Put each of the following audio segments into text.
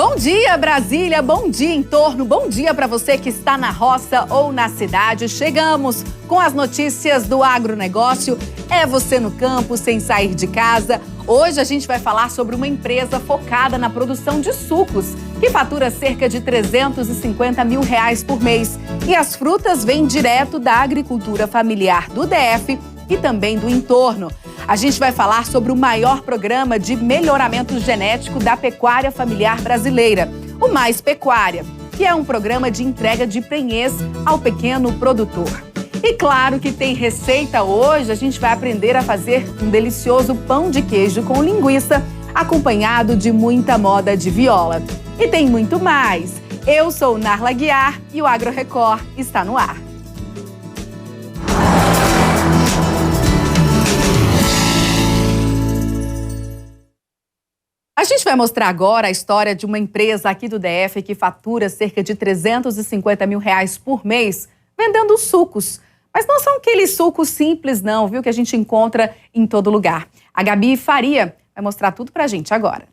Bom dia, Brasília! Bom dia, entorno! Bom dia para você que está na roça ou na cidade. Chegamos com as notícias do agronegócio. É você no campo, sem sair de casa. Hoje a gente vai falar sobre uma empresa focada na produção de sucos, que fatura cerca de R$350 mil por mês. E as frutas vêm direto da agricultura familiar do DF e também do entorno. A gente vai falar sobre o maior programa de melhoramento genético da pecuária familiar brasileira, o Mais Pecuária, que é um programa de entrega de prenhez ao pequeno produtor. E claro que tem receita hoje, a gente vai aprender a fazer um delicioso pão de queijo com linguiça, acompanhado de muita moda de viola. E tem muito mais. Eu sou Narla Guiar e o Agro Record está no ar. A gente vai mostrar agora a história de uma empresa aqui do DF que fatura cerca de R$350 mil por mês vendendo sucos. Mas não são aqueles sucos simples não, viu, que a gente encontra em todo lugar. A Gabi Faria vai mostrar tudo pra gente agora.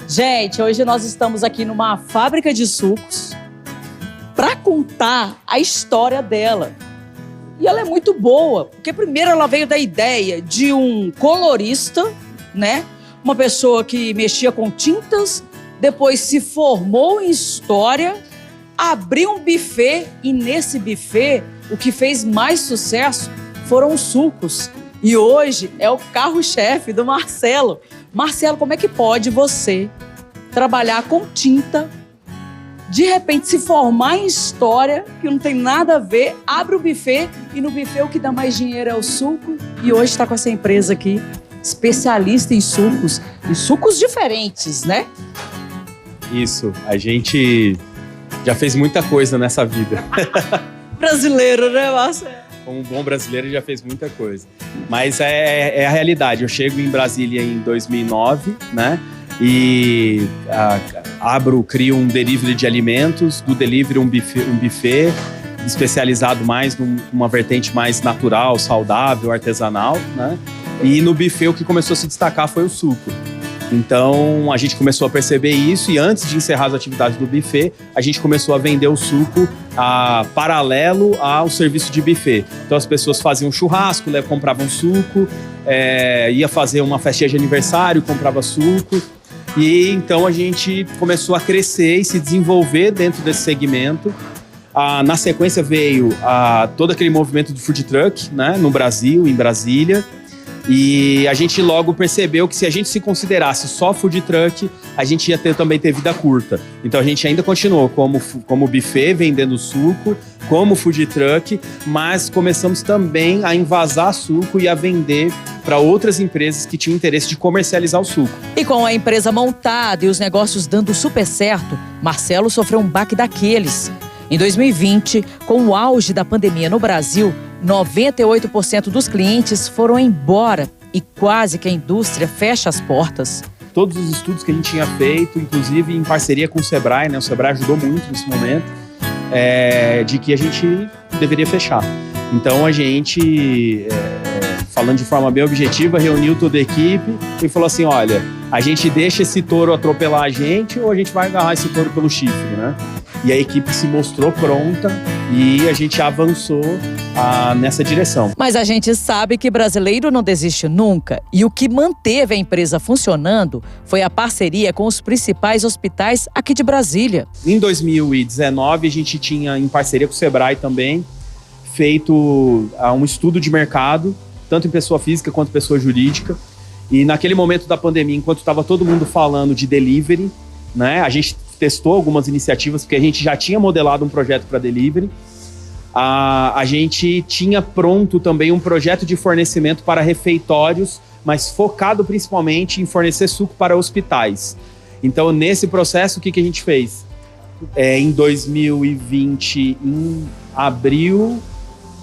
Gente, hoje nós estamos aqui numa fábrica de sucos para contar a história dela. E ela é muito boa, porque primeiro ela veio da ideia de um colorista, né? Uma pessoa que mexia com tintas, depois se formou em história, abriu um buffet e nesse buffet o que fez mais sucesso foram os sucos. E hoje é o carro-chefe do Marcelo. Marcelo, como é que pode você trabalhar com tinta, de repente se formar em história, que não tem nada a ver, abre o buffet e no buffet o que dá mais dinheiro é o suco e hoje está com essa empresa aqui, especialista em sucos diferentes, né? Isso, a gente já fez muita coisa nessa vida. Brasileiro, né, Marcelo? Como um bom brasileiro já fez muita coisa. Mas é a realidade, eu chego em Brasília em 2009, né? E crio um delivery de alimentos, do delivery um buffet especializado mais numa vertente mais natural, saudável, artesanal, né? E no buffet o que começou a se destacar foi o suco. Então a gente começou a perceber isso e antes de encerrar as atividades do buffet, a gente começou a vender o suco paralelo ao serviço de buffet. Então as pessoas faziam churrasco, compravam suco, ia fazer uma festinha de aniversário, comprava suco. E então a gente começou a crescer e se desenvolver dentro desse segmento. Na sequência veio todo aquele movimento do food truck, né, no Brasil, em Brasília. E a gente logo percebeu que se a gente se considerasse só food truck, a gente ia também ter vida curta. Então a gente ainda continuou como buffet, vendendo suco, como food truck, mas começamos também a envasar suco e a vender para outras empresas que tinham interesse de comercializar o suco. E com a empresa montada e os negócios dando super certo, Marcelo sofreu um baque daqueles. Em 2020, com o auge da pandemia no Brasil, 98% dos clientes foram embora e quase que a indústria fecha as portas. Todos os estudos que a gente tinha feito, inclusive em parceria com o Sebrae, né? O Sebrae ajudou muito nesse momento, de que a gente deveria fechar. Então a gente, falando de forma bem objetiva, reuniu toda a equipe e falou assim, olha, a gente deixa esse touro atropelar a gente ou a gente vai agarrar esse touro pelo chifre, né? E a equipe se mostrou pronta e a gente avançou nessa direção. Mas a gente sabe que brasileiro não desiste nunca. E o que manteve a empresa funcionando foi a parceria com os principais hospitais aqui de Brasília. Em 2019, a gente tinha, em parceria com o Sebrae também, feito um estudo de mercado, tanto em pessoa física quanto pessoa jurídica. E naquele momento da pandemia, enquanto estava todo mundo falando de delivery, né, a gente testou algumas iniciativas, porque a gente já tinha modelado um projeto para delivery. A gente tinha pronto também um projeto de fornecimento para refeitórios, mas focado principalmente em fornecer suco para hospitais. Então, nesse processo, o que a gente fez? Em 2020, em abril,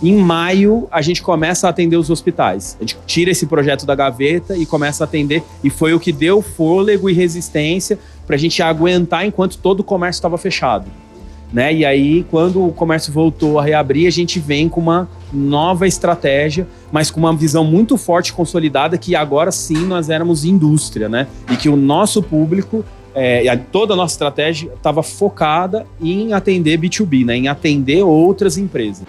em maio, a gente começa a atender os hospitais. A gente tira esse projeto da gaveta e começa a atender. E foi o que deu fôlego e resistência para a gente aguentar enquanto todo o comércio estava fechado. Né? E aí, quando o comércio voltou a reabrir, a gente vem com uma nova estratégia, mas com uma visão muito forte e consolidada que agora sim nós éramos indústria, né? E que o nosso público, toda a nossa estratégia estava focada em atender B2B, né? Em atender outras empresas.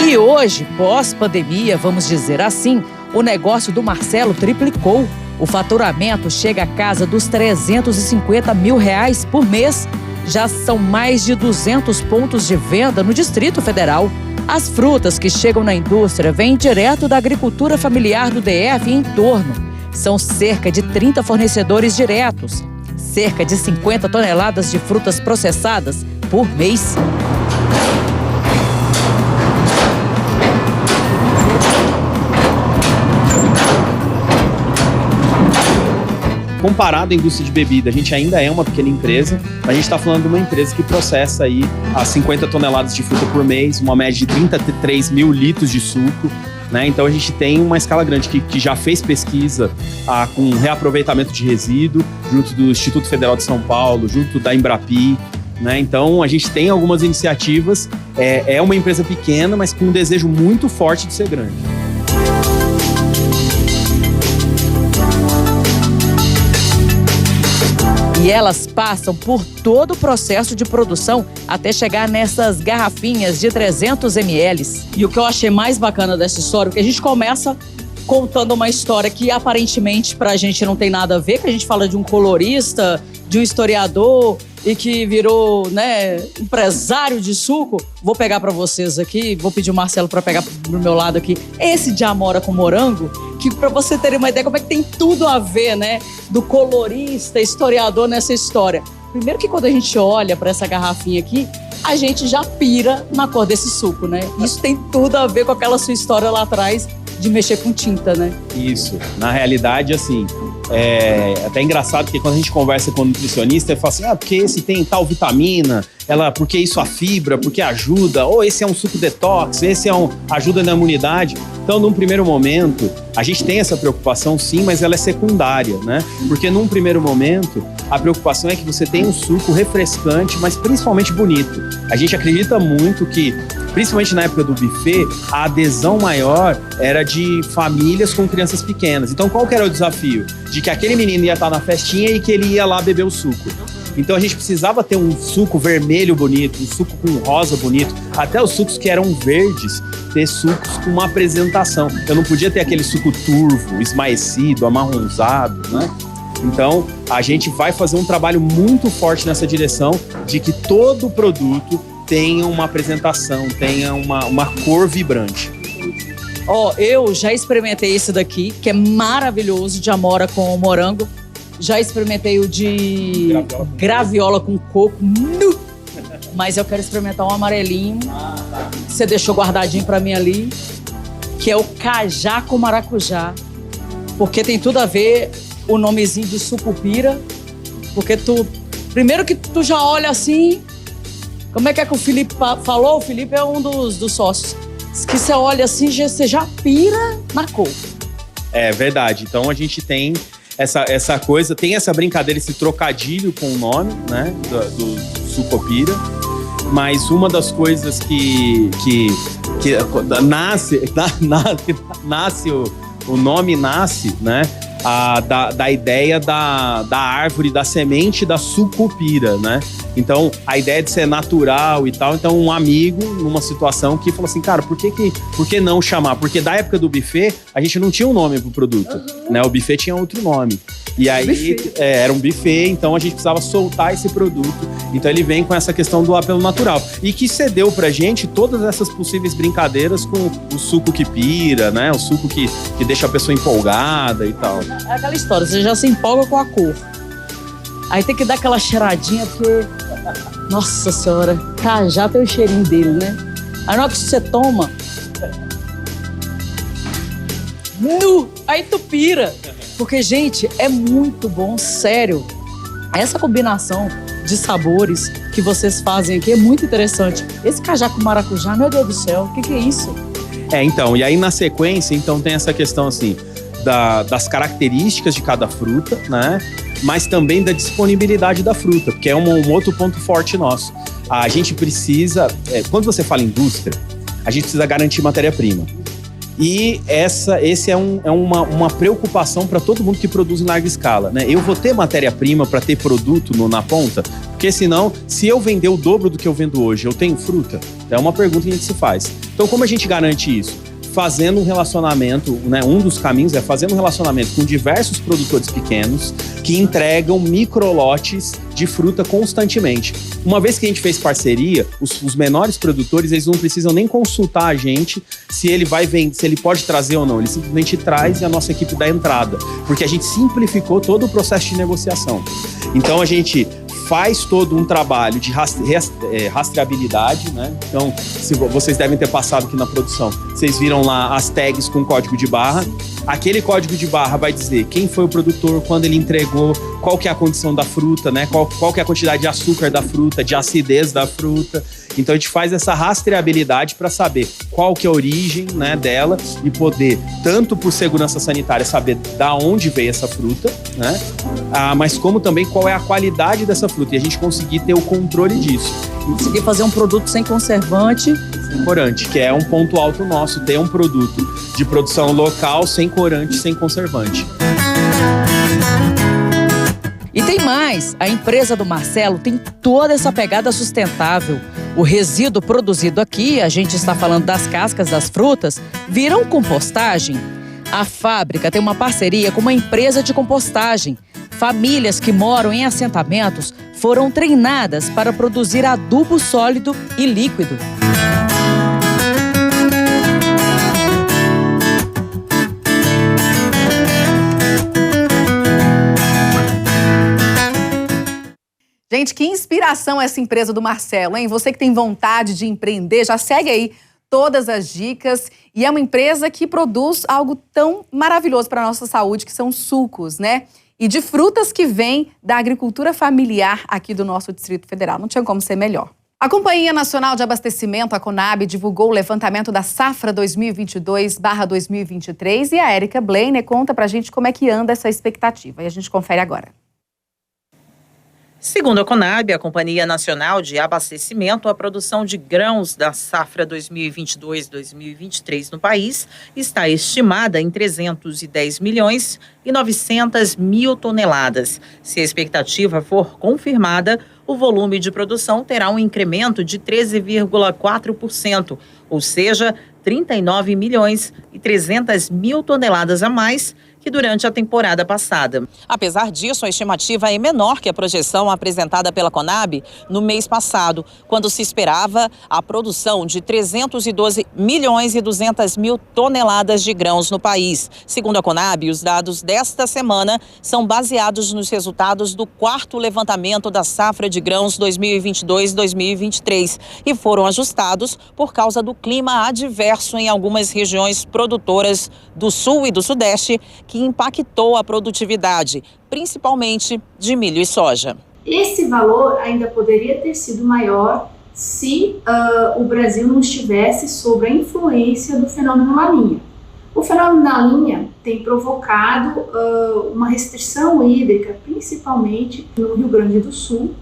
E hoje, pós-pandemia, vamos dizer assim, o negócio do Marcelo triplicou. O faturamento chega à casa dos R$350 mil por mês. Já são mais de 200 pontos de venda no Distrito Federal. As frutas que chegam na indústria vêm direto da agricultura familiar do DF e em torno. São cerca de 30 fornecedores diretos. Cerca de 50 toneladas de frutas processadas por mês. Comparado à indústria de bebida, a gente ainda é uma pequena empresa, mas a gente está falando de uma empresa que processa aí as 50 toneladas de fruta por mês, uma média de 33 mil litros de suco, né? Então a gente tem uma escala grande que já fez pesquisa com reaproveitamento de resíduo, junto do Instituto Federal de São Paulo, junto da Embrapi, né? Então a gente tem algumas iniciativas, é uma empresa pequena, mas com um desejo muito forte de ser grande. E elas passam por todo o processo de produção até chegar nessas garrafinhas de 300 ml. E o que eu achei mais bacana dessa história é que a gente começa contando uma história que aparentemente pra gente não tem nada a ver, que a gente fala de um colorista, de um historiador e que virou, né, empresário de suco. Vou pegar pra vocês aqui, vou pedir o Marcelo pra pegar pro meu lado aqui, esse de amora com morango, que pra você terem uma ideia como é que tem tudo a ver, né, do colorista, historiador nessa história. Primeiro que quando a gente olha pra essa garrafinha aqui, a gente já pira na cor desse suco, né? Isso tem tudo a ver com aquela sua história lá atrás de mexer com tinta, né? Isso. Na realidade, assim, é até engraçado porque quando a gente conversa com o nutricionista, ele fala assim, porque esse tem tal vitamina, porque isso a fibra, porque ajuda, ou esse é um suco detox, esse ajuda na imunidade. Então, num primeiro momento, a gente tem essa preocupação sim, mas ela é secundária, né? Porque num primeiro momento, a preocupação é que você tem um suco refrescante, mas principalmente bonito. A gente acredita muito que, principalmente na época do buffet, a adesão maior era de famílias com crianças pequenas. Então, qual que era o desafio? De que aquele menino ia estar na festinha e que ele ia lá beber o suco. Então a gente precisava ter um suco vermelho bonito, um suco com rosa bonito, até os sucos que eram verdes, ter sucos com uma apresentação. Eu não podia ter aquele suco turvo, esmaecido, amarronzado, né? Então a gente vai fazer um trabalho muito forte nessa direção de que todo produto tenha uma apresentação, tenha uma cor vibrante. Eu já experimentei esse daqui, que é maravilhoso, de amora com morango. Já experimentei o de graviola com coco, mas eu quero experimentar um amarelinho. Você deixou guardadinho pra mim ali, que é o cajá com maracujá, porque tem tudo a ver o nomezinho de sucupira, porque primeiro que tu já olha assim, como é que o Felipe falou? O Felipe é um dos sócios, que você olha assim, você já pira na cor. É verdade, então a gente tem essa coisa, tem essa brincadeira, esse trocadilho com o nome, né, do sucupira, mas uma das coisas que o nome nasce, né, da ideia da árvore, da semente da sucupira, né? Então, a ideia de ser natural e tal. Então, um amigo, numa situação que falou assim, cara, por que não chamar? Porque da época do buffet, a gente não tinha um nome pro produto, né? O buffet tinha outro nome. E aí, era um buffet, então a gente precisava soltar esse produto. Então, ele vem com essa questão do apelo natural. E que cedeu pra gente todas essas possíveis brincadeiras com o suco que pira, né? O suco que deixa a pessoa empolgada e tal. É aquela história, você já se empolga com a cor. Aí tem que dar aquela cheiradinha, porque... Nossa Senhora, cajá tem o cheirinho dele, né? Aí na hora que você toma... Aí tu pira. Porque, gente, é muito bom, sério. Essa combinação de sabores que vocês fazem aqui é muito interessante. Esse cajá com maracujá, meu Deus do céu, o que é isso? Então, e aí na sequência, então tem essa questão assim, das características de cada fruta, né? Mas também da disponibilidade da fruta, porque é um outro ponto forte nosso. A gente precisa, quando você fala indústria, a gente precisa garantir matéria-prima. E esse é uma preocupação para todo mundo que produz em larga escala, né? Eu vou ter matéria-prima para ter produto na ponta, porque senão, se eu vender o dobro do que eu vendo hoje, eu tenho fruta? É uma pergunta que a gente se faz. Então, como a gente garante isso? Fazendo um relacionamento, né? Um dos caminhos é fazendo um relacionamento com diversos produtores pequenos que entregam microlotes de fruta constantemente. Uma vez que a gente fez parceria, os menores produtores, eles não precisam nem consultar a gente se ele vai vender, se ele pode trazer ou não. Ele simplesmente traz e a nossa equipe dá entrada, porque a gente simplificou todo o processo de negociação. Então a gente faz todo um trabalho de rastreabilidade, né? Então, se vocês devem ter passado aqui na produção, vocês viram lá as tags com código de barra. Aquele código de barra vai dizer quem foi o produtor, quando ele entregou, qual que é a condição da fruta, né? Qual que é a quantidade de açúcar da fruta, de acidez da fruta. Então a gente faz essa rastreabilidade para saber qual que é a origem, né, dela e poder, tanto por segurança sanitária, saber da onde veio essa fruta, né? Mas como também qual é a qualidade dessa fruta e a gente conseguir ter o controle disso. Conseguir fazer um produto sem conservante. Sem corante, que é um ponto alto nosso, ter um produto de produção local, sem corante, sem conservante. E tem mais, a empresa do Marcelo tem toda essa pegada sustentável. O resíduo produzido aqui, a gente está falando das cascas das frutas, viram compostagem. A fábrica tem uma parceria com uma empresa de compostagem. Famílias que moram em assentamentos foram treinadas para produzir adubo sólido e líquido. Gente, que inspiração essa empresa do Marcelo, hein? Você que tem vontade de empreender, já segue aí todas as dicas. E é uma empresa que produz algo tão maravilhoso para a nossa saúde, que são sucos, né? E de frutas que vêm da agricultura familiar aqui do nosso Distrito Federal. Não tinha como ser melhor. A Companhia Nacional de Abastecimento, a Conab, divulgou o levantamento da safra 2022/2023 e a Érica Blaine conta pra gente como é que anda essa expectativa. E a gente confere agora. Segundo a Conab, a Companhia Nacional de Abastecimento, a produção de grãos da safra 2022-2023 no país está estimada em 310.900.000 toneladas. Se a expectativa for confirmada, o volume de produção terá um incremento de 13,4%, ou seja, 39.300.000 toneladas a mais que durante a temporada passada. Apesar disso, a estimativa é menor que a projeção apresentada pela Conab no mês passado, quando se esperava a produção de 312.200.000 toneladas de grãos no país. Segundo a Conab, os dados desta semana são baseados nos resultados do 4º levantamento da safra de grãos 2022-2023 e foram ajustados por causa do clima adverso em algumas regiões produtoras do Sul e do Sudeste, que impactou a produtividade, principalmente de milho e soja. Esse valor ainda poderia ter sido maior se o Brasil não estivesse sob a influência do fenômeno La Niña. O fenômeno La Niña tem provocado uma restrição hídrica, principalmente no Rio Grande do Sul,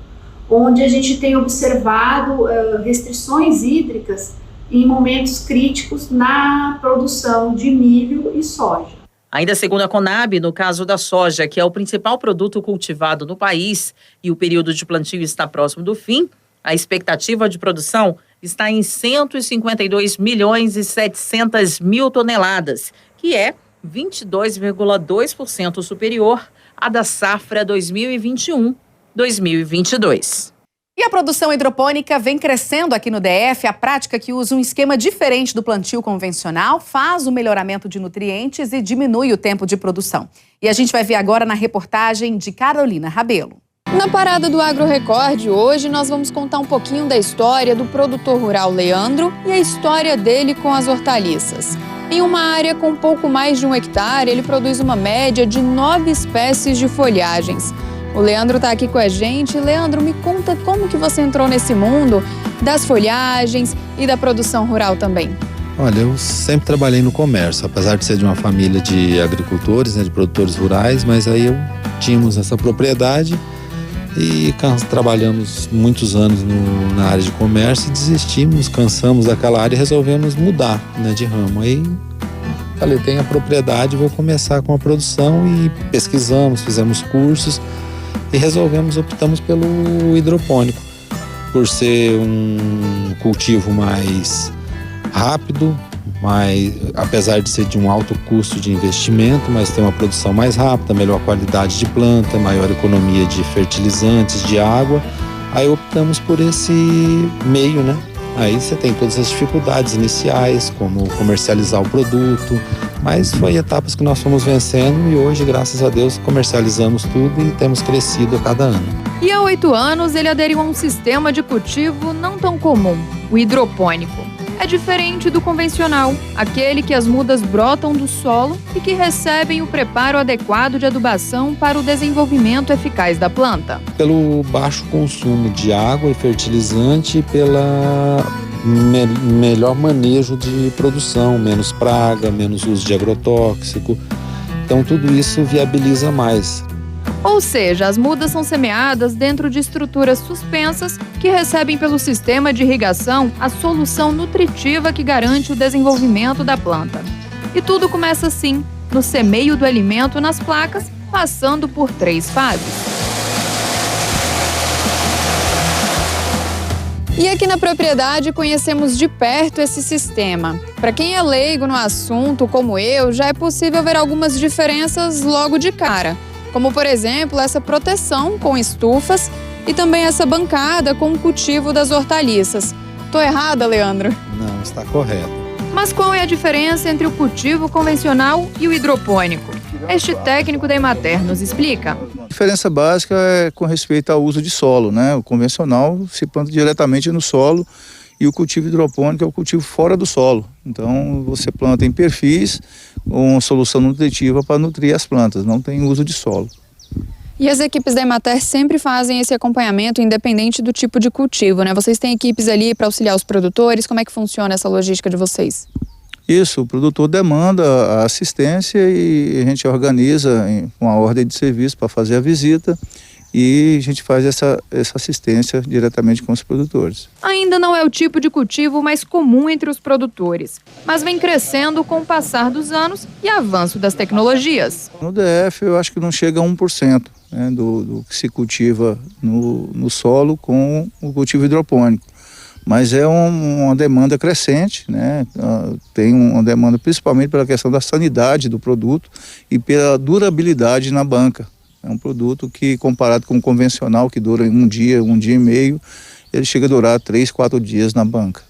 onde a gente tem observado restrições hídricas em momentos críticos na produção de milho e soja. Ainda segundo a Conab, no caso da soja, que é o principal produto cultivado no país e o período de plantio está próximo do fim, a expectativa de produção está em 152.700.000 toneladas, que é 22,2% superior à da safra 2021-2022. E a produção hidropônica vem crescendo aqui no DF. A prática que usa um esquema diferente do plantio convencional faz o melhoramento de nutrientes e diminui o tempo de produção. E a gente vai ver agora na reportagem de Carolina Rabelo. Na Parada do Agro Record, hoje nós vamos contar um pouquinho da história do produtor rural Leandro e a história dele com as hortaliças. Em uma área com pouco mais de 1 hectare, ele produz uma média de 9 espécies de folhagens. O Leandro está aqui com a gente. Leandro, me conta como que você entrou nesse mundo das folhagens e da produção rural também. Olha, eu sempre trabalhei no comércio, apesar de ser de uma família de agricultores, né, de produtores rurais, mas aí tínhamos essa propriedade e trabalhamos muitos anos na área de comércio e desistimos, cansamos daquela área e resolvemos mudar, né, de ramo. Aí falei, tenho a propriedade, vou começar com a produção e pesquisamos, fizemos cursos e optamos pelo hidropônico, por ser um cultivo mais rápido, apesar de ser de um alto custo de investimento, mas tem uma produção mais rápida, melhor qualidade de planta, maior economia de fertilizantes, de água. Aí optamos por esse meio, né? Aí você tem todas as dificuldades iniciais, como comercializar o produto, mas foi etapas que nós fomos vencendo e hoje, graças a Deus, comercializamos tudo e temos crescido a cada ano. E há 8 anos ele aderiu a um sistema de cultivo não tão comum, o hidropônico. É diferente do convencional, aquele que as mudas brotam do solo e que recebem o preparo adequado de adubação para o desenvolvimento eficaz da planta. Pelo baixo consumo de água e fertilizante e pela melhor manejo de produção, menos praga, menos uso de agrotóxico. Então tudo isso viabiliza mais. Ou seja, as mudas são semeadas dentro de estruturas suspensas que recebem pelo sistema de irrigação a solução nutritiva que garante o desenvolvimento da planta. E tudo começa assim, no semeio do alimento nas placas, passando por 3 fases. E aqui na propriedade conhecemos de perto esse sistema. Para quem é leigo no assunto, como eu, já é possível ver algumas diferenças logo de cara. Como, por exemplo, essa proteção com estufas e também essa bancada com o cultivo das hortaliças. Tô errada, Leandro? Não, está correto. Mas qual é a diferença entre o cultivo convencional e o hidropônico? Este técnico da Emater nos explica. A diferença básica é com respeito ao uso de solo, né? O convencional se planta diretamente no solo e o cultivo hidropônico é o cultivo fora do solo. Então você planta em perfis com uma solução nutritiva para nutrir as plantas, não tem uso de solo. E as equipes da Emater sempre fazem esse acompanhamento independente do tipo de cultivo, né? Vocês têm equipes ali para auxiliar os produtores, como é que funciona essa logística de vocês? Isso, o produtor demanda a assistência e a gente organiza uma ordem de serviço para fazer a visita e a gente faz essa assistência diretamente com os produtores. Ainda não é o tipo de cultivo mais comum entre os produtores, mas vem crescendo com o passar dos anos e avanço das tecnologias. No DF eu acho que não chega a 1%, né, do que se cultiva no solo com o cultivo hidropônico. Mas é uma demanda crescente, né? Tem uma demanda principalmente pela questão da sanidade do produto e pela durabilidade na banca. É um produto que, comparado com o convencional, que dura um dia e meio, ele chega a durar 3, 4 dias na banca.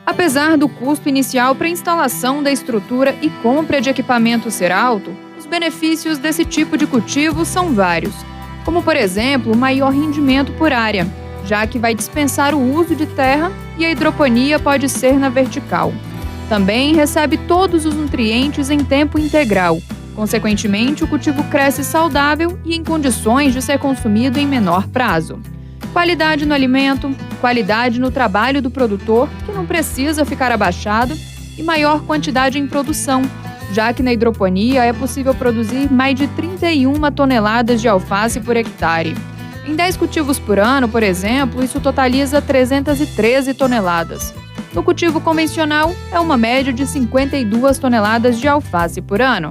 Apesar do custo inicial para a instalação da estrutura e compra de equipamento ser alto, os benefícios desse tipo de cultivo são vários, como, por exemplo, maior rendimento por área, já que vai dispensar o uso de terra e a hidroponia pode ser na vertical. Também recebe todos os nutrientes em tempo integral. Consequentemente, o cultivo cresce saudável e em condições de ser consumido em menor prazo. Qualidade no alimento, qualidade no trabalho do produtor, que não precisa ficar abaixado, e maior quantidade em produção, já que na hidroponia é possível produzir mais de 31 toneladas de alface por hectare. Em 10 cultivos por ano, por exemplo, isso totaliza 313 toneladas. No cultivo convencional, é uma média de 52 toneladas de alface por ano.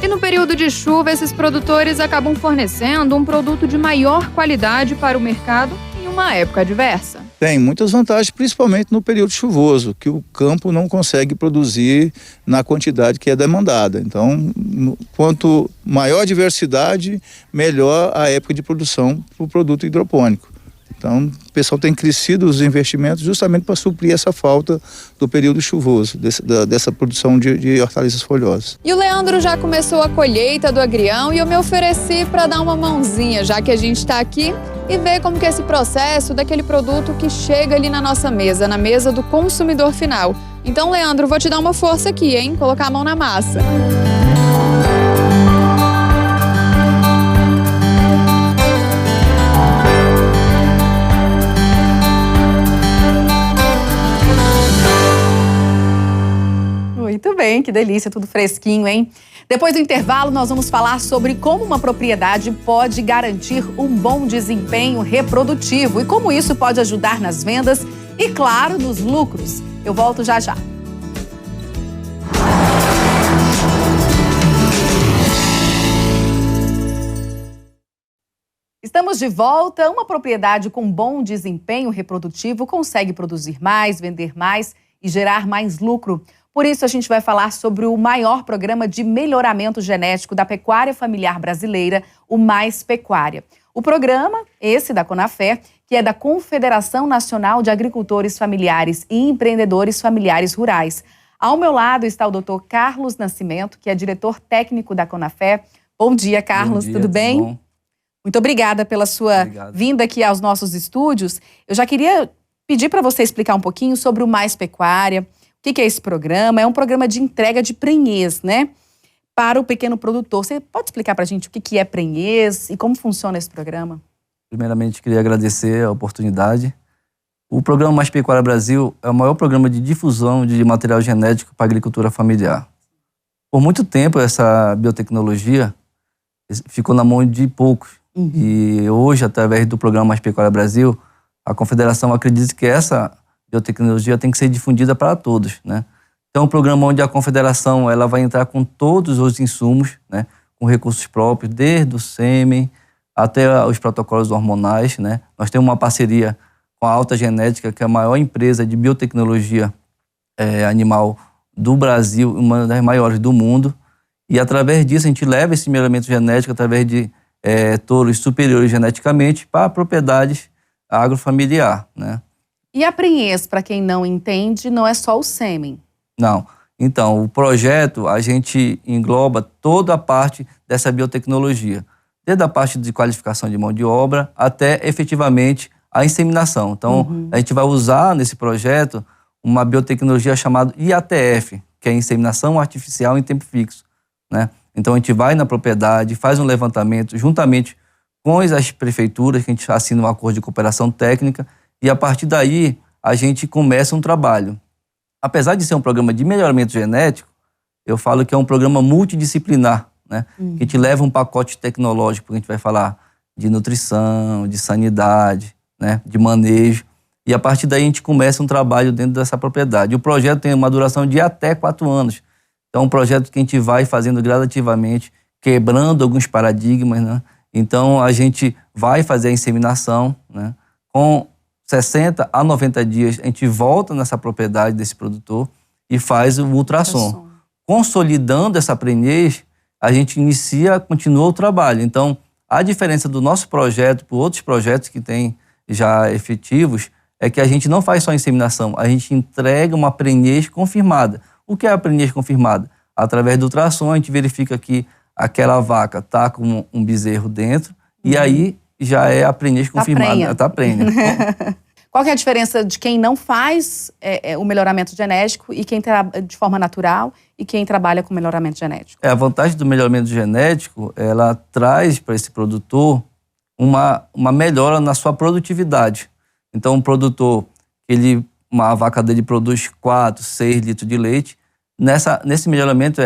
E no período de chuva, esses produtores acabam fornecendo um produto de maior qualidade para o mercado em uma época adversa. Tem muitas vantagens, principalmente no período chuvoso, que o campo não consegue produzir na quantidade que é demandada. Então, quanto maior a diversidade, melhor a época de produção para o produto hidropônico. Então, o pessoal tem crescido os investimentos justamente para suprir essa falta do período chuvoso, dessa produção de hortaliças folhosas. E o Leandro já começou a colheita do agrião e eu me ofereci para dar uma mãozinha, já que a gente está aqui, e ver como que é esse processo daquele produto que chega ali na nossa mesa, na mesa do consumidor final. Então, Leandro, vou te dar uma força aqui, hein? Colocar a mão na massa. delícia, tudo fresquinho, hein? Depois do intervalo, nós vamos falar sobre como uma propriedade pode garantir um bom desempenho reprodutivo e como isso pode ajudar nas vendas e, claro, nos lucros. Eu volto já já. Estamos de volta. Uma propriedade com bom desempenho reprodutivo consegue produzir mais, vender mais e gerar mais lucro. Por isso, a gente vai falar sobre o maior programa de melhoramento genético da pecuária familiar brasileira, o Mais Pecuária. O programa, esse da Conafé, que é da Confederação Nacional de Agricultores Familiares e Empreendedores Familiares Rurais. Ao meu lado está o Dr. Carlos Nascimento, que é diretor técnico da Conafé. Bom dia, Carlos. Bom dia, tudo bem? Bom. Muito obrigada pela sua vinda aqui aos nossos estúdios. Eu já queria pedir para você explicar um pouquinho sobre o Mais Pecuária. O que é esse programa? É um programa de entrega de prenhez, né? Para o pequeno produtor. Você pode explicar para a gente o que é prenhez e como funciona esse programa? Primeiramente, queria agradecer a oportunidade. O programa Mais Pecuária Brasil é o maior programa de difusão de material genético para a agricultura familiar. Por muito tempo, essa biotecnologia ficou na mão de poucos. E hoje, através do programa Mais Pecuária Brasil, a Confederação acredita que essa biotecnologia tem que ser difundida para todos, né? Então, um programa onde a Confederação ela vai entrar com todos os insumos, né, com recursos próprios, desde o sêmen até os protocolos hormonais, né? Nós temos uma parceria com a Alta Genética, que é a maior empresa de biotecnologia animal do Brasil, uma das maiores do mundo. E, através disso, a gente leva esse melhoramento genético através de touros superiores geneticamente para propriedades agrofamiliar, né? E a prenhez, para quem não entende, não é só o sêmen. Não. Então, o projeto, a gente engloba toda a parte dessa biotecnologia. Desde a parte de qualificação de mão de obra até, efetivamente, a inseminação. Então, a gente vai usar nesse projeto uma biotecnologia chamada IATF, que é Inseminação Artificial em Tempo Fixo, né? Então, a gente vai na propriedade, faz um levantamento juntamente com as prefeituras, que a gente assina um acordo de cooperação técnica, e a partir daí a gente começa um trabalho. Apesar de ser um programa de melhoramento genético, eu falo que é um programa multidisciplinar, né? Que a gente leva um pacote tecnológico, a gente vai falar de nutrição, de sanidade, né? De manejo, e a partir daí a gente começa um trabalho dentro dessa propriedade. O projeto tem uma duração de até 4 anos. Então, é um projeto que a gente vai fazendo gradativamente, quebrando alguns paradigmas, né? Então, a gente vai fazer a inseminação, né? Com 60 a 90 dias, a gente volta nessa propriedade desse produtor e faz o ultrassom. Consolidando essa prenhez, a gente continua o trabalho. Então, a diferença do nosso projeto para outros projetos que tem já efetivos é que a gente não faz só a inseminação, a gente entrega uma prenhez confirmada. O que é a prenhez confirmada? Através do ultrassom, a gente verifica que aquela vaca está com um bezerro dentro e aí já é a prenhez confirmada. Tá prenha. Qual que é a diferença de quem não faz o melhoramento genético e quem trabalha de forma natural e quem trabalha com melhoramento genético? A vantagem do melhoramento genético, ela traz para esse produtor uma melhora na sua produtividade. Então, um produtor, uma vaca dele produz 4, 6 litros de leite. Nesse melhoramento,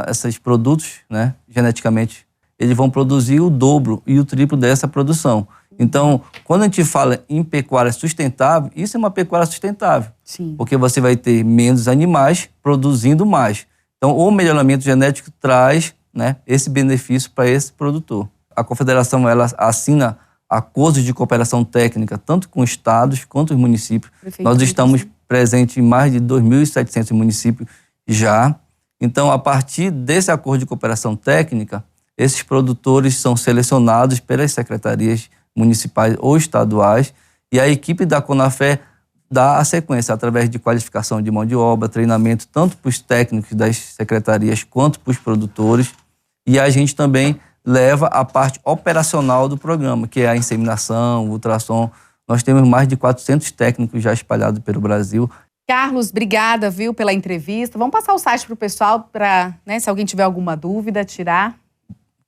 esses produtos, né, geneticamente, eles vão produzir o dobro e o triplo dessa produção. Então, quando a gente fala em pecuária sustentável, isso é uma pecuária sustentável. Sim. Porque você vai ter menos animais produzindo mais. Então, o melhoramento genético traz, né, esse benefício para esse produtor. A Confederação ela assina acordos de cooperação técnica, tanto com estados quanto os municípios. Nós estamos presentes em mais de 2.700 municípios já. Então, a partir desse acordo de cooperação técnica, esses produtores são selecionados pelas secretarias municipais ou estaduais e a equipe da Conafé dá a sequência através de qualificação de mão de obra, treinamento tanto para os técnicos das secretarias quanto para os produtores, e a gente também leva a parte operacional do programa, que é a inseminação, o ultrassom. Nós temos mais de 400 técnicos já espalhados pelo Brasil. Carlos, obrigada, viu, pela entrevista. Vamos passar o site para o pessoal para, né, se alguém tiver alguma dúvida, tirar.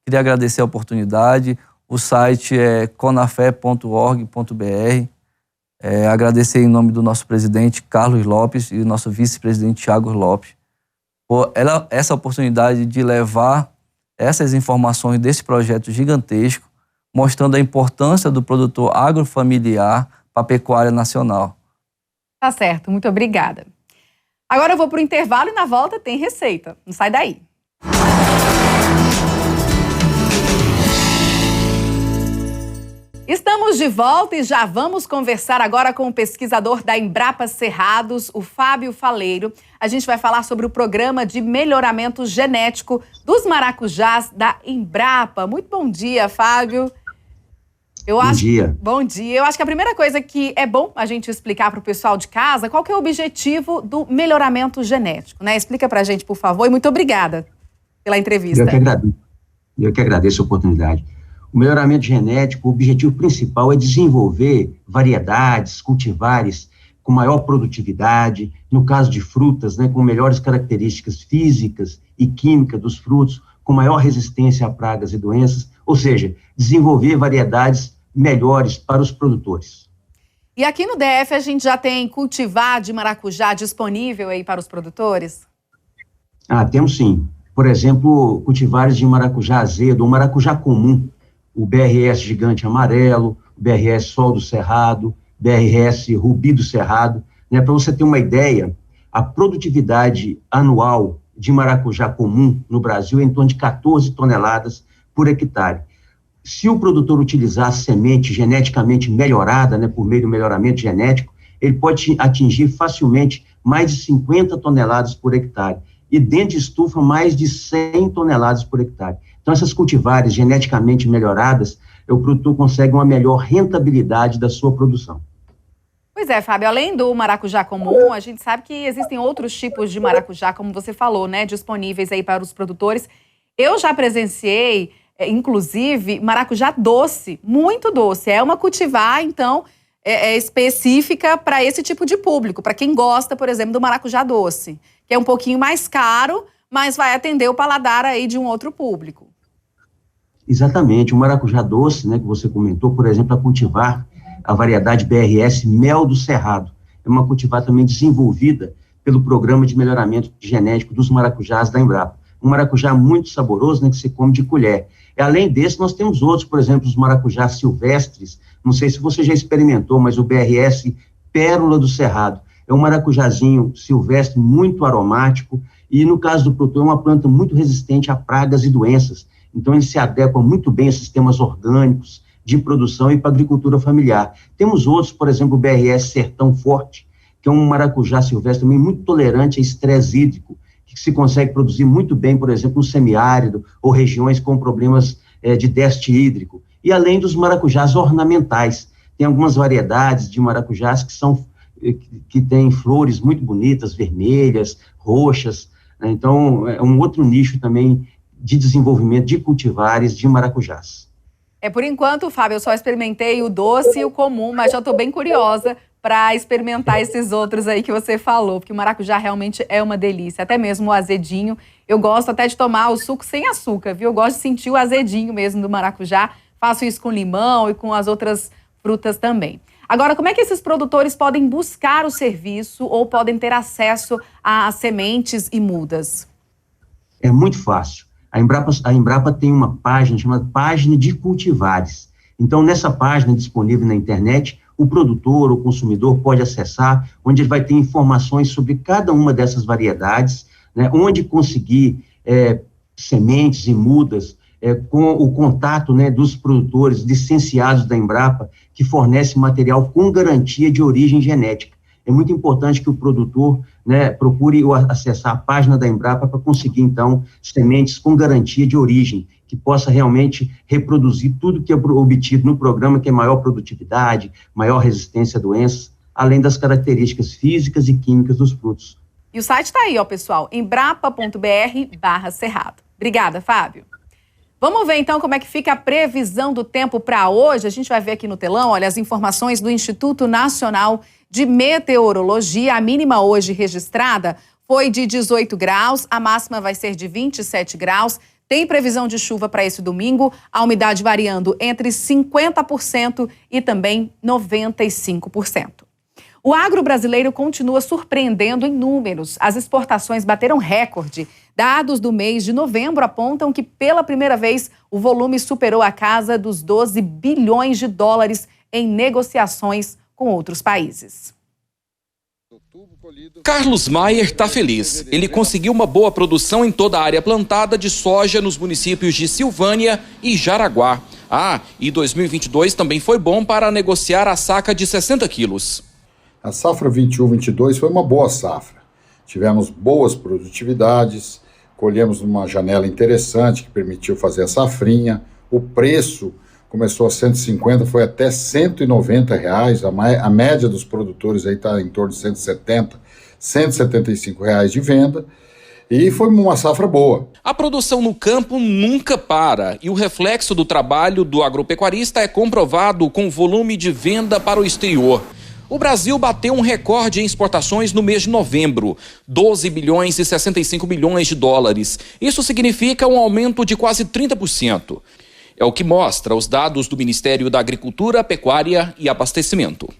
Queria agradecer a oportunidade. O site é conafé.org.br. Agradecer em nome do nosso presidente, Carlos Lopes, e do nosso vice-presidente, Thiago Lopes. por essa oportunidade de levar essas informações desse projeto gigantesco, mostrando a importância do produtor agrofamiliar para a pecuária nacional. Tá certo, muito obrigada. Agora eu vou para o intervalo e na volta tem receita. Não sai daí. Estamos de volta e já vamos conversar agora com o pesquisador da Embrapa Cerrados, o Fábio Faleiro. A gente vai falar sobre o programa de melhoramento genético dos maracujás da Embrapa. Muito bom dia, Fábio. Bom dia. Bom dia. Eu acho que a primeira coisa que é bom a gente explicar para o pessoal de casa, qual que é o objetivo do melhoramento genético, né? Explica para a gente, por favor, e muito obrigada pela entrevista. Eu que agradeço a oportunidade. O melhoramento genético, o objetivo principal é desenvolver variedades, cultivares com maior produtividade, no caso de frutas, né, com melhores características físicas e químicas dos frutos, com maior resistência a pragas e doenças, ou seja, desenvolver variedades melhores para os produtores. E aqui no DF a gente já tem cultivar de maracujá disponível aí para os produtores? Temos sim. Por exemplo, cultivares de maracujá azedo, ou maracujá comum, o BRS Gigante Amarelo, o BRS Sol do Cerrado, BRS Rubi do Cerrado. Né? Para você ter uma ideia, a produtividade anual de maracujá comum no Brasil é em torno de 14 toneladas por hectare. Se o produtor utilizar semente geneticamente melhorada, né, por meio do melhoramento genético, ele pode atingir facilmente mais de 50 toneladas por hectare. E dentro de estufa, mais de 100 toneladas por hectare. Então, essas cultivares geneticamente melhoradas, o produtor consegue uma melhor rentabilidade da sua produção. Pois é, Fábio, além do maracujá comum, a gente sabe que existem outros tipos de maracujá, como você falou, né, disponíveis aí para os produtores. Eu já presenciei, inclusive, maracujá doce, muito doce. É uma cultivar, então, específica para esse tipo de público, para quem gosta, por exemplo, do maracujá doce, que é um pouquinho mais caro, mas vai atender o paladar aí de um outro público. Exatamente, o maracujá doce, né, que você comentou, por exemplo, a cultivar a variedade BRS Mel do Cerrado. É uma cultivar também desenvolvida pelo Programa de Melhoramento Genético dos Maracujás da Embrapa. Um maracujá muito saboroso, né, que se come de colher. E, além desse, nós temos outros, por exemplo, os maracujás silvestres. Não sei se você já experimentou, mas o BRS Pérola do Cerrado. É um maracujazinho silvestre muito aromático e, no caso do produtor, é uma planta muito resistente a pragas e doenças. Então, ele se adequa muito bem a sistemas orgânicos de produção e para a agricultura familiar. Temos outros, por exemplo, o BRS Sertão Forte, que é um maracujá silvestre também muito tolerante a estresse hídrico, que se consegue produzir muito bem, por exemplo, no semiárido ou regiões com problemas de déficit hídrico. E além dos maracujás ornamentais, tem algumas variedades de maracujás que têm flores muito bonitas, vermelhas, roxas, né? Então, é um outro nicho também de desenvolvimento de cultivares de maracujás. Por enquanto, Fábio, eu só experimentei o doce e o comum, mas já estou bem curiosa para experimentar esses outros aí que você falou, porque o maracujá realmente é uma delícia, até mesmo o azedinho. Eu gosto até de tomar o suco sem açúcar, viu? Eu gosto de sentir o azedinho mesmo do maracujá. Faço isso com limão e com as outras frutas também. Agora, como é que esses produtores podem buscar o serviço ou podem ter acesso a sementes e mudas? É muito fácil. A Embrapa tem uma página chamada Página de Cultivares. Então, nessa página disponível na internet, o produtor, o consumidor pode acessar, onde ele vai ter informações sobre cada uma dessas variedades, né, onde conseguir sementes e mudas, com o contato, né, dos produtores licenciados da Embrapa, que fornece material com garantia de origem genética. É muito importante que o produtor, né, procure acessar a página da Embrapa para conseguir, então, sementes com garantia de origem, que possa realmente reproduzir tudo que é obtido no programa, que é maior produtividade, maior resistência a doenças, além das características físicas e químicas dos frutos. E o site está aí, ó, pessoal, embrapa.br/cerrado. Obrigada, Fábio. Vamos ver, então, como é que fica a previsão do tempo para hoje. A gente vai ver aqui no telão, olha, as informações do Instituto Nacional de Meteorologia. A mínima hoje registrada foi de 18 graus, a máxima vai ser de 27 graus. Tem previsão de chuva para esse domingo, a umidade variando entre 50% e também 95%. O agro brasileiro continua surpreendendo em números. As exportações bateram recorde. Dados do mês de novembro apontam que, pela primeira vez, o volume superou a casa dos 12 bilhões de dólares em negociações com outros países. Carlos Maier está feliz. Ele conseguiu uma boa produção em toda a área plantada de soja nos municípios de Silvânia e Jaraguá. E 2022 também foi bom para negociar a saca de 60 quilos. A safra 21-22 foi uma boa safra. Tivemos boas produtividades, colhemos numa janela interessante que permitiu fazer a safrinha. O preço começou a 150, foi até R$190. A média dos produtores aí está em torno de 170, R$175 de venda. E foi uma safra boa. A produção no campo nunca para e o reflexo do trabalho do agropecuarista é comprovado com o volume de venda para o exterior. O Brasil bateu um recorde em exportações no mês de novembro, 12 bilhões e 65 milhões de dólares. Isso significa um aumento de quase 30%. É o que mostra os dados do Ministério da Agricultura, Pecuária e Abastecimento.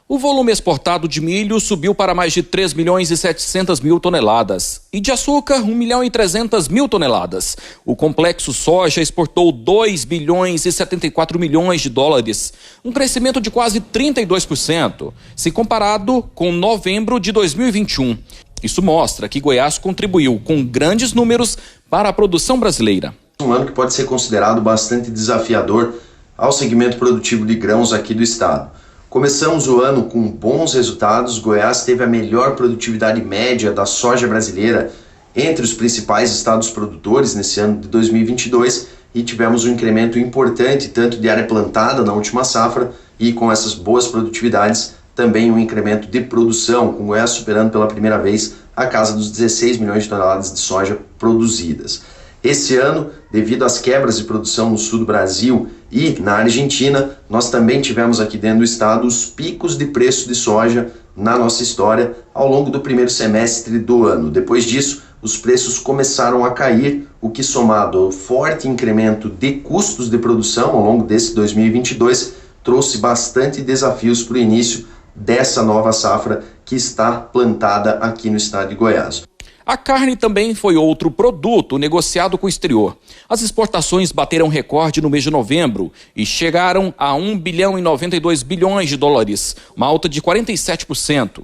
O volume exportado de milho subiu para mais de 3 milhões e 700 mil toneladas e de açúcar 1 milhão e 300 mil toneladas. O complexo soja exportou 2 bilhões e 74 milhões de dólares, um crescimento de quase 32%, se comparado com novembro de 2021. Isso mostra que Goiás contribuiu com grandes números para a produção brasileira. Um ano que pode ser considerado bastante desafiador ao segmento produtivo de grãos aqui do estado. Começamos o ano com bons resultados. Goiás teve a melhor produtividade média da soja brasileira entre os principais estados produtores nesse ano de 2022 e tivemos um incremento importante tanto de área plantada na última safra e com essas boas produtividades também um incremento de produção, com Goiás superando pela primeira vez a casa dos 16 milhões de toneladas de soja produzidas. Esse ano, devido às quebras de produção no sul do Brasil e na Argentina, nós também tivemos aqui dentro do estado os picos de preço de soja na nossa história ao longo do primeiro semestre do ano. Depois disso, os preços começaram a cair, o que somado ao forte incremento de custos de produção ao longo desse 2022, trouxe bastante desafios para o início dessa nova safra que está plantada aqui no estado de Goiás. A carne também foi outro produto negociado com o exterior. As exportações bateram recorde no mês de novembro e chegaram a 1 bilhão e 92 bilhões de dólares, uma alta de 47%.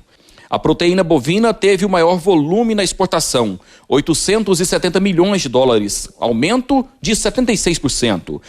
A proteína bovina teve o maior volume na exportação, 870 milhões de dólares, aumento de 76%.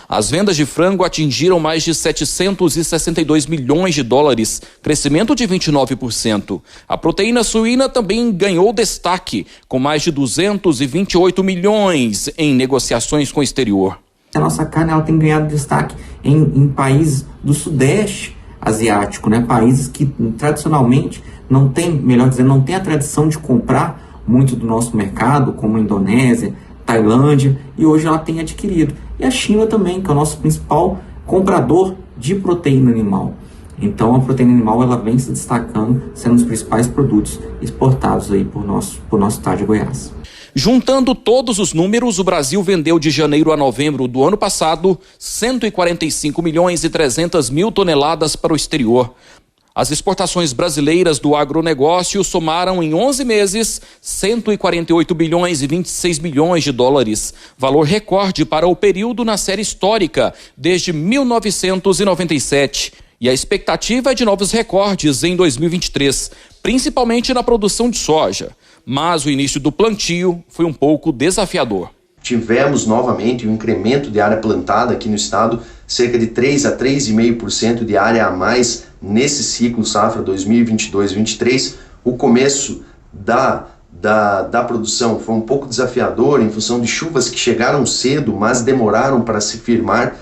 As vendas de frango atingiram mais de 762 milhões de dólares, crescimento de 29%. A proteína suína também ganhou destaque, com mais de 228 milhões em negociações com o exterior. A nossa carne ela tem ganhado destaque em países do Sudeste Asiático, né? Países que tradicionalmente não tem, melhor dizendo, não tem a tradição de comprar muito do nosso mercado, como a Indonésia, Tailândia, e hoje ela tem adquirido. E a China também, que é o nosso principal comprador de proteína animal. Então a proteína animal ela vem se destacando, sendo um dos principais produtos exportados aí por nosso estado de Goiás. Juntando todos os números, o Brasil vendeu de janeiro a novembro do ano passado 145 milhões e 300 mil toneladas para o exterior. As exportações brasileiras do agronegócio somaram em 11 meses 148 bilhões e 26 milhões de dólares, valor recorde para o período na série histórica desde 1997. E a expectativa é de novos recordes em 2023, principalmente na produção de soja. Mas o início do plantio foi um pouco desafiador. Tivemos novamente um incremento de área plantada aqui no estado, cerca de 3 a 3,5% de área a mais nesse ciclo safra 2022-23. O começo da produção foi um pouco desafiador em função de chuvas que chegaram cedo, mas demoraram para se firmar,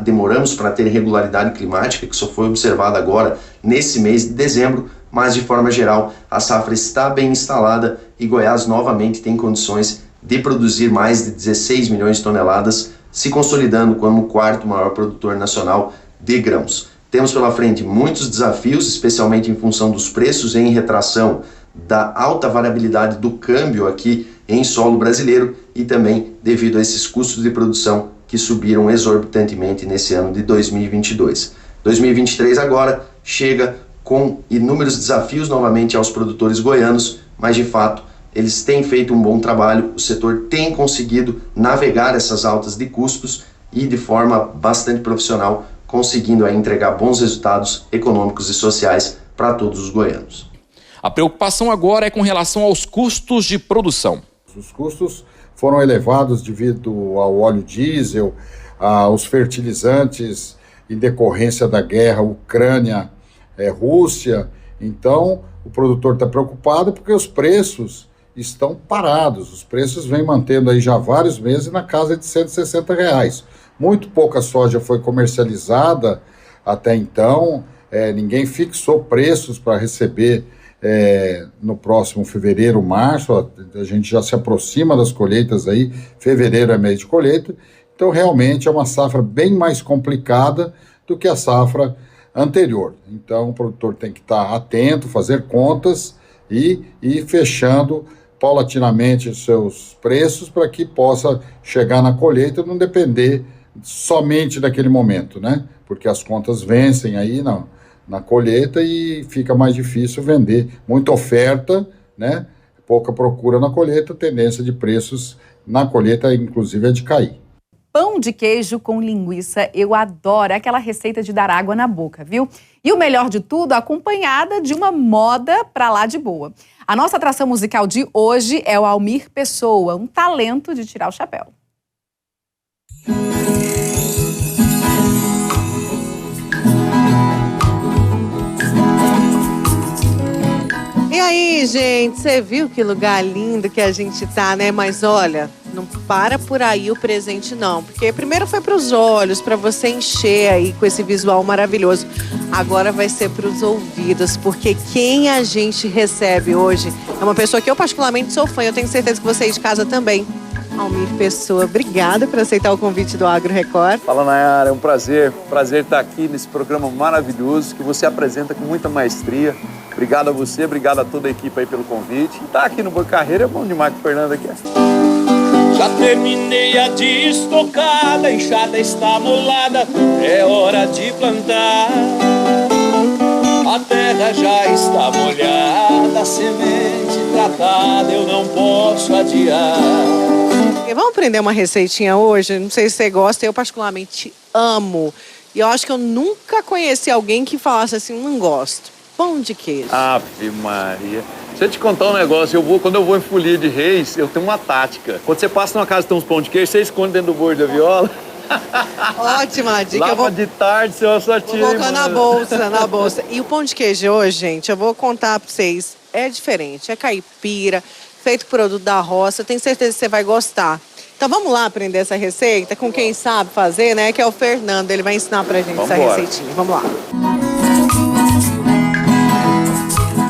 demoramos para ter regularidade climática, que só foi observada agora nesse mês de dezembro, mas de forma geral a safra está bem instalada e Goiás novamente tem condições de produzir mais de 16 milhões de toneladas, se consolidando como o quarto maior produtor nacional de grãos. Temos pela frente muitos desafios, especialmente em função dos preços em retração, da alta variabilidade do câmbio aqui em solo brasileiro e também devido a esses custos de produção que subiram exorbitantemente nesse ano de 2022. 2023 agora chega com inúmeros desafios novamente aos produtores goianos, mas de fato eles têm feito um bom trabalho, o setor tem conseguido navegar essas altas de custos e de forma bastante profissional, conseguindo aí entregar bons resultados econômicos e sociais para todos os goianos. A preocupação agora é com relação aos custos de produção. Os custos foram elevados devido ao óleo diesel, aos fertilizantes em decorrência da guerra Ucrânia-Rússia. Então, o produtor está preocupado porque os preços estão parados. Os preços vêm mantendo aí já vários meses na casa de R$160. Muito pouca soja foi comercializada até então. Ninguém fixou preços para receber no próximo fevereiro, março. A gente já se aproxima das colheitas aí. Fevereiro é mês de colheita. Então, realmente é uma safra bem mais complicada do que a safra anterior. Então, o produtor tem que estar atento, fazer contas e ir fechando paulatinamente os seus preços para que possa chegar na colheita e não depender somente daquele momento, né? Porque as contas vencem aí na colheita e fica mais difícil vender. Muita oferta, né? Pouca procura na colheita, tendência de preços na colheita, inclusive, é de cair. Pão de queijo com linguiça, eu adoro. É aquela receita de dar água na boca, viu? E o melhor de tudo, acompanhada de uma moda pra lá de boa. A nossa atração musical de hoje é o Almir Pessoa, um talento de tirar o chapéu. E aí, gente, você viu que lugar lindo que a gente tá, né? Mas olha, não para por aí o presente não, porque primeiro foi pros olhos, pra você encher aí com esse visual maravilhoso. Agora vai ser pros ouvidos, porque quem a gente recebe hoje é uma pessoa que eu particularmente sou fã, eu tenho certeza que você aí de casa também. Almir Pessoa, obrigada por aceitar o convite do Agro Record. Fala, Nayara, é um prazer estar aqui nesse programa maravilhoso que você apresenta com muita maestria. Obrigado a você, obrigado a toda a equipe aí pelo convite. E tá aqui no Boa Carreira é bom demais que o Fernando aqui. Já terminei a destocada, a enxada está molada, é hora de plantar. A terra já está molhada, a semente tratada, eu não posso adiar. E vamos aprender uma receitinha hoje? Não sei se você gosta, eu particularmente amo. E eu acho que eu nunca conheci alguém que falasse assim, não gosto. Pão de queijo. Ave Maria. Deixa eu te contar um negócio. Quando eu vou em Folia de Reis, eu tenho uma tática. Quando você passa numa casa e tem uns pão de queijo, você esconde dentro do bolso da viola. Ótima dica. Lava de tarde, você só tira. Vou colocar na bolsa. E o pão de queijo hoje, gente, eu vou contar pra vocês, é diferente. É caipira, feito produto da roça. Tenho certeza que você vai gostar. Então vamos lá aprender essa receita com quem sabe fazer, né? Que é o Fernando. Ele vai ensinar pra gente essa receitinha. Vamos lá.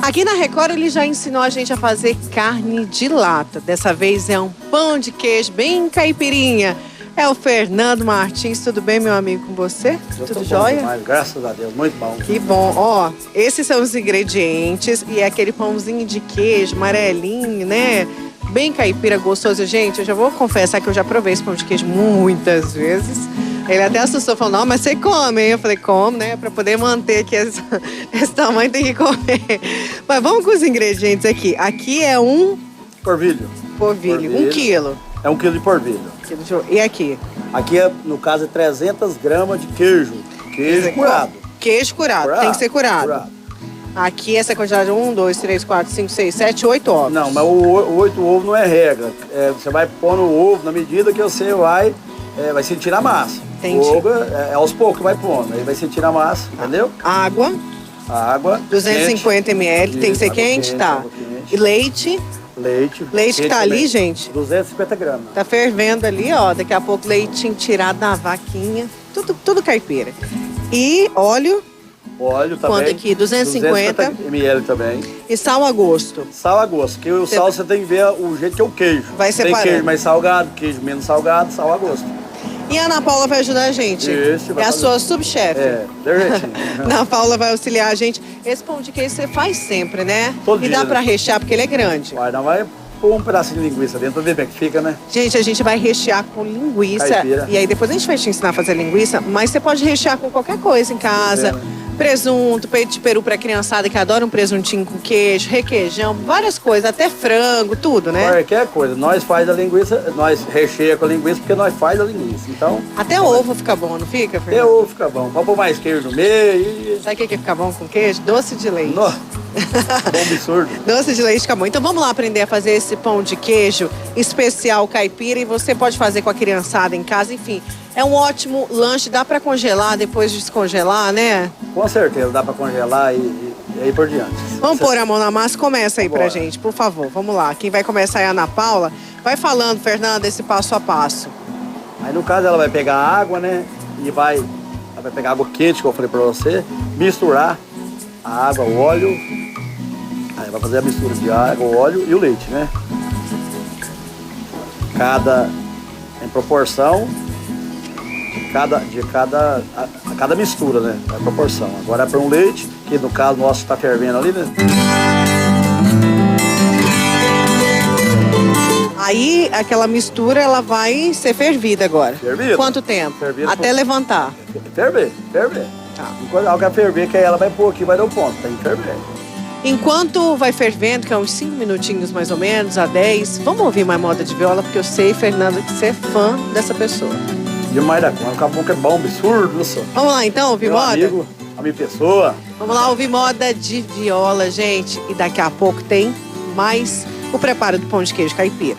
Aqui na Record ele já ensinou a gente a fazer carne de lata. Dessa vez é um pão de queijo bem caipirinha. É o Fernando Martins. Tudo bem, meu amigo, com você? Tudo jóia? Demais, graças a Deus, muito bom. Que bom. Ó, esses são os ingredientes e é aquele pãozinho de queijo amarelinho, né? Bem caipira, gostoso. Gente, eu já vou confessar que eu já provei esse pão de queijo muitas vezes. Ele até assustou, falou, não, mas você come, hein? Eu falei, como, né? Pra poder manter aqui esse tamanho tem que comer. Mas vamos com os ingredientes aqui. Aqui é um... Porvilho. 1 quilo. É 1 quilo de porvilho. E aqui? Aqui, no caso, é 300 gramas de queijo. Queijo curado. Queijo curado, tem que ser curado. Aqui essa quantidade de 1, 2, 3, 4, 5, 6, 7, 8 ovos. Não, mas o 8 ovos não é regra. Você vai pôr no ovo na medida que você vai sentir a massa. Entendi. O ovo é aos poucos que vai pondo, aí vai sentir a massa, entendeu? Água. 250 ml, tem que ser quente, tá. E leite. Leite que tá ali, gente. 250 gramas. Tá fervendo ali, ó. Daqui a pouco leitinho tirado da vaquinha. Tudo caipira. E óleo. Óleo também. Quanto aqui? 250 ml também. E sal a gosto. Sal a gosto, porque o sal você tem que ver o jeito que é o queijo. Vai separando. Tem queijo mais salgado, queijo menos salgado, sal a gosto. E a Ana Paula vai ajudar a gente. Isso, é a sua subchefe. Direitinho. Ana Paula vai auxiliar a gente. Esse pão de queijo você faz sempre, né? Todo e dia. Dá pra rechear porque ele é grande. Vai pôr um pedacinho de linguiça dentro pra ver como é que fica, né? Gente, a gente vai rechear com linguiça. Caipira. E aí depois a gente vai te ensinar a fazer linguiça, mas você pode rechear com qualquer coisa em casa. Presunto, peito de peru pra criançada que adora um presuntinho com queijo, requeijão, várias coisas, até frango, tudo, né? Qualquer coisa. Nós faz a linguiça, nós recheia com a linguiça porque nós faz a linguiça. Então, até ovo fica bom, não fica, Fernando? até ovo fica bom. Pode pôr mais queijo no meio e... Sabe o que fica bom com queijo? Doce de leite. Bom absurdo. Doce de leite fica bom. Então vamos lá aprender a fazer esse pão de queijo especial caipira e você pode fazer com a criançada em casa, enfim. É um ótimo lanche, dá pra congelar depois de descongelar, né? Com certeza, dá pra congelar e aí por diante. Vamos pôr a mão na massa, começa aí pra gente, por favor. Vamos lá, quem vai começar é a Ana Paula. Vai falando, Fernanda, esse passo a passo. Aí no caso ela vai pegar a água, né? E ela vai pegar água quente, que eu falei pra você, misturar a água, o óleo. Aí vai fazer a mistura de água, o óleo e o leite, né? Em proporção a cada mistura, né? A proporção. Agora é para um leite, que no caso nosso está fervendo ali, né? Aí aquela mistura ela vai ser fervida agora. Fervida. Quanto tempo? Fervida. Até levantar. Ferver. Tá. Enquanto ela quer ferver, que aí ela vai pôr aqui, vai dar o ponto. Tem que ferver. Enquanto vai fervendo, que é uns 5 minutinhos mais ou menos, a 10, vamos ouvir mais moda de viola, porque eu sei, Fernanda, que você é fã dessa pessoa. Demais da conta, o caboclo é bom, absurdo, não sou. Vamos lá então, ouvir moda? Amigo, a minha pessoa. Vamos lá ouvir moda de viola, gente. E daqui a pouco tem mais o preparo do pão de queijo caipira.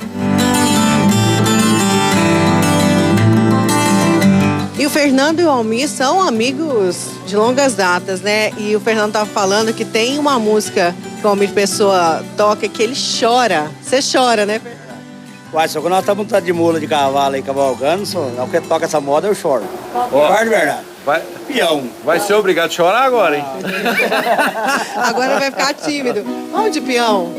E o Fernando e o Almir são amigos de longas datas, né? E o Fernando estava falando que tem uma música que o Almir Pessoa toca que ele chora. Você chora, né, Fernando? Uai, só que nós estamos montando de mula de cavalo aí, cavalgando, só na hora que toca essa moda eu choro. Ó, De verdade. Peão. Vai ser obrigado a chorar agora, hein? Agora vai ficar tímido. Vamos de peão.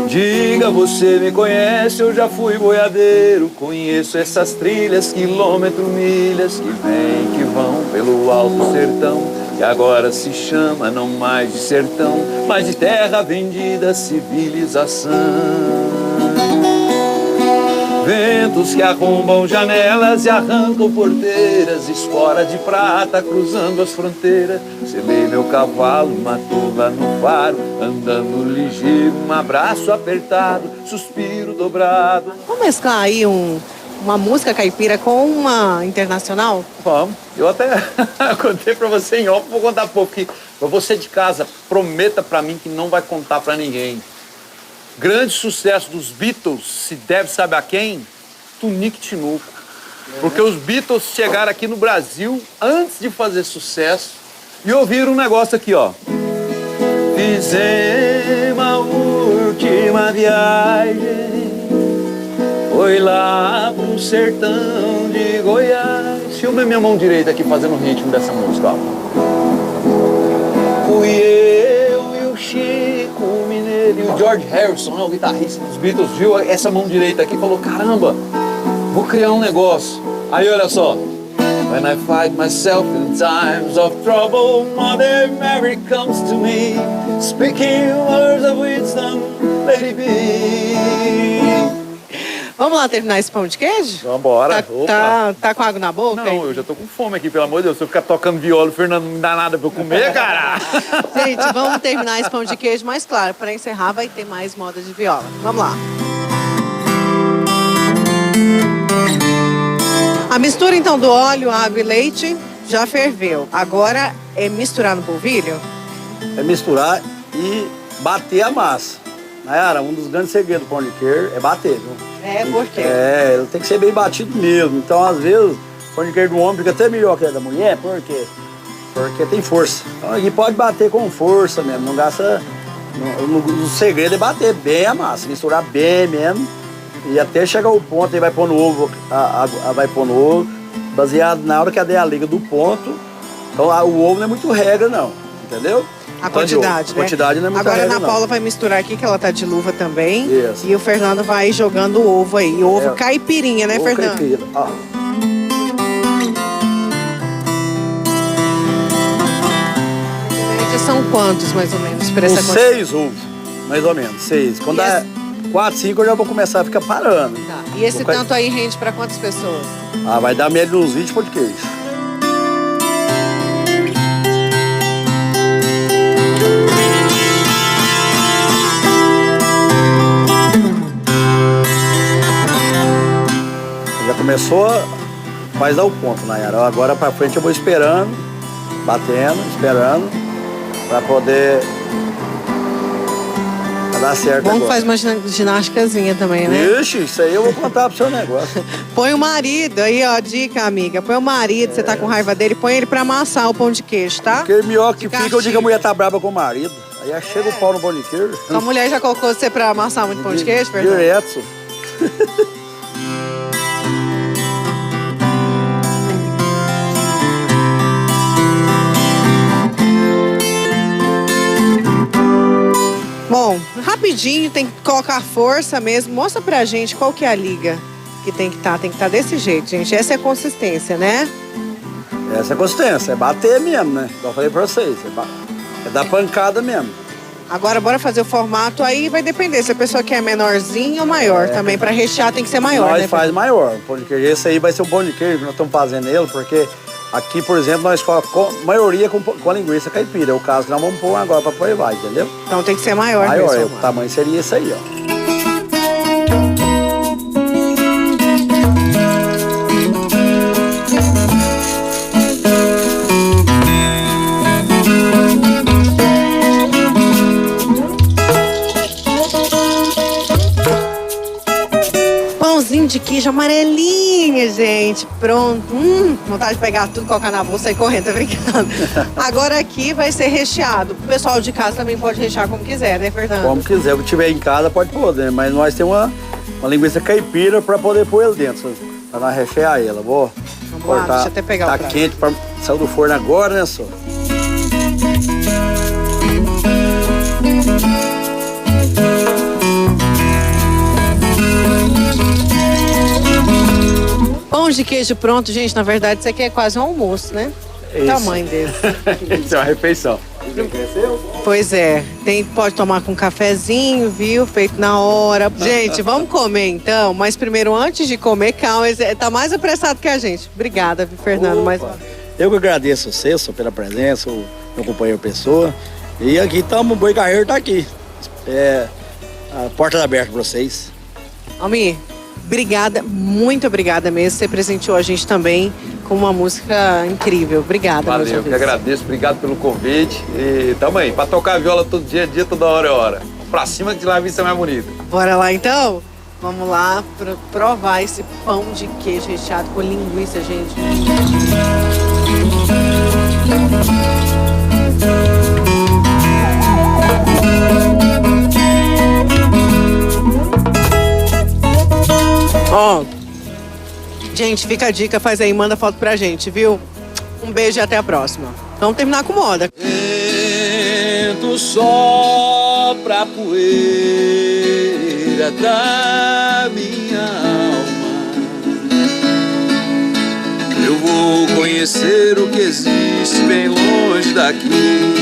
Diga, você me conhece, eu já fui boiadeiro. Conheço essas trilhas, quilômetros, milhas que vêm, que vão pelo alto sertão. Que agora se chama não mais de sertão, mas de terra vendida, civilização. Ventos que arrombam janelas e arrancam porteiras, espora de prata cruzando as fronteiras. Selei meu cavalo, matou lá no faro, andando ligeiro, um abraço apertado, suspiro dobrado. Vamos mesclar aí uma música caipira com uma internacional? Vamos. Eu até contei pra você em off, vou contar um pouquinho. Pra você de casa, prometa pra mim que não vai contar pra ninguém. Grande sucesso dos Beatles se deve, sabe a quem? Tunique Tinuco. Porque os Beatles chegaram aqui no Brasil antes de fazer sucesso e ouviram um negócio aqui, ó. Fizemos a última viagem, foi lá pro sertão de Goiás. Filma minha mão direita aqui fazendo o ritmo dessa música, ó. Fui eu e o Chico Mineiro e o George Harrison, né, o guitarrista dos Beatles, viu essa mão direita aqui e falou, caramba, vou criar um negócio. Aí olha só. When I find myself in times of trouble, Mother Mary comes to me, speaking words of wisdom, Lady B. Vamos lá terminar esse pão de queijo? Vambora. Tá com água na boca? Não, eu já tô com fome aqui, pelo amor de Deus. Se eu ficar tocando viola, o Fernando não me dá nada pra eu comer, cara. Gente, vamos terminar esse pão de queijo, mas claro, para encerrar vai ter mais moda de viola. Vamos lá. A mistura então do óleo, água e leite já ferveu. Agora é misturar no polvilho? É misturar e bater a massa. Nayara, um dos grandes segredos do pão de queijo é bater, viu? É, por quê? É, ele tem que ser bem batido mesmo. Então, às vezes, o pão de queijo do homem fica até melhor que a da mulher, por quê? Porque tem força. Então, e pode bater com força mesmo, não gasta... O segredo é bater bem a massa, misturar bem mesmo. E até chegar ao ponto, aí vai pôr no ovo, vai pôr no ovo, baseado na hora que a der a liga do ponto. Então, o ovo não é muito regra, não, entendeu? A quantidade, né? A quantidade não é muito Agora regra, a Ana Paula vai misturar aqui, que ela tá de luva também. Isso. E o Fernando vai jogando o ovo aí. Ovo caipirinha, né, ovo Fernando? Caipira. Ó. média são quantos, mais ou menos, para essa Uns 6 ovos, mais ou menos, 6. Quando dá 4, 5, eu já vou começar a ficar parando. Tá. E esse tanto aí rende para quantas pessoas? Ah, vai dar média de uns 20 pão de queijo. Já começou, faz dar o ponto, Nayara. Agora pra frente eu vou esperando, batendo, esperando, pra poder dar certo. Bom, agora. faz uma ginásticazinha também, né? Ixi, isso aí eu vou contar pro seu negócio. Põe o marido, aí ó, dica, amiga. Põe o marido, você tá com raiva dele, põe ele pra amassar o pão de queijo, tá? Porque melhor que fica, eu digo que a mulher tá brava com o marido. Aí chega o pau no pão de queijo. Sua mulher já colocou você pra amassar muito pão de queijo, Fernando? Direto. Bom, rapidinho, tem que colocar força mesmo. Mostra pra gente qual que é a liga que tem que estar. Tem que estar desse jeito, gente. Essa é a consistência, né? Essa é a consistência, é bater mesmo, né? Igual eu falei pra vocês, é dar pancada mesmo. Agora, bora fazer o formato, aí vai depender se a pessoa quer menorzinho ou maior também. Pra rechear tem que ser maior, nós né? faz maior, o pão de queijo. Esse aí vai ser o pão de queijo que nós estamos fazendo ele, porque aqui, por exemplo, nós colocamos maioria com a linguiça caipira. É o caso que nós vamos pôr agora pra provar, entendeu? Então tem que ser maior maior, mesmo. O tamanho seria esse aí, ó. Pãozinho de queijo amarelinha, gente. Pronto. Vontade de pegar tudo, colocar na bolsa e correr, tá brincando? Agora aqui vai ser recheado. O pessoal de casa também pode rechear como quiser, né, Fernando? Como quiser, o que tiver em casa pode pôr, né? Mas nós temos uma linguiça caipira pra poder pôr ele dentro, pra nós rechear ela. Vou cortar. Deixa eu até pegar tá o prato. quente, saiu do forno agora, né, só? Pão de queijo pronto, gente. Na verdade, isso aqui é quase um almoço, né? O tamanho dele. Isso é uma refeição. Pois é. Pode tomar com um cafezinho, viu? Feito na hora. Gente, vamos comer então. Mas primeiro, antes de comer, calma. Tá mais apressado que a gente. Obrigada, viu, Fernando? Mais uma vez. Eu que agradeço você, só pela presença, o meu companheiro Pessoa. E aqui estamos, o Boi Carreiro tá aqui. A porta tá aberta para vocês. Almir, obrigada, muito obrigada mesmo. Você presenteou a gente também com uma música incrível. Obrigada. Valeu, eu que agradeço. Obrigado pelo convite. E tamo aí, pra tocar viola todo dia, toda hora é hora. Pra cima que lá a vista é mais bonita. Bora lá então? Vamos lá provar esse pão de queijo recheado com linguiça, gente. Ó, gente, fica a dica, faz aí, manda foto pra gente, viu? Um beijo e até a próxima. Vamos terminar com moda. Vento sopra a poeira da minha alma. Eu vou conhecer o que existe bem longe daqui.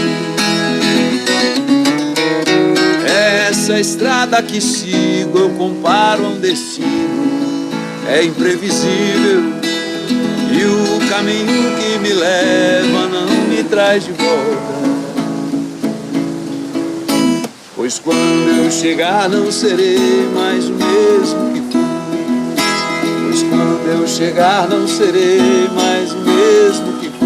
Essa estrada que sigo eu comparo a um destino. É imprevisível e o caminho que me leva não me traz de volta. Pois quando eu chegar não serei mais o mesmo que fui. Pois quando eu chegar não serei mais o mesmo que fui.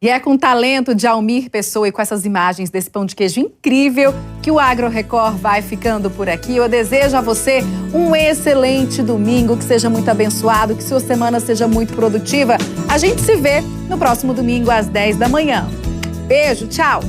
E é com o talento de Almir Pessoa e com essas imagens desse pão de queijo incrível que o Agro Record vai ficando por aqui. Eu desejo a você um excelente domingo, que seja muito abençoado, que sua semana seja muito produtiva. A gente se vê no próximo domingo às 10 da manhã. Beijo, tchau!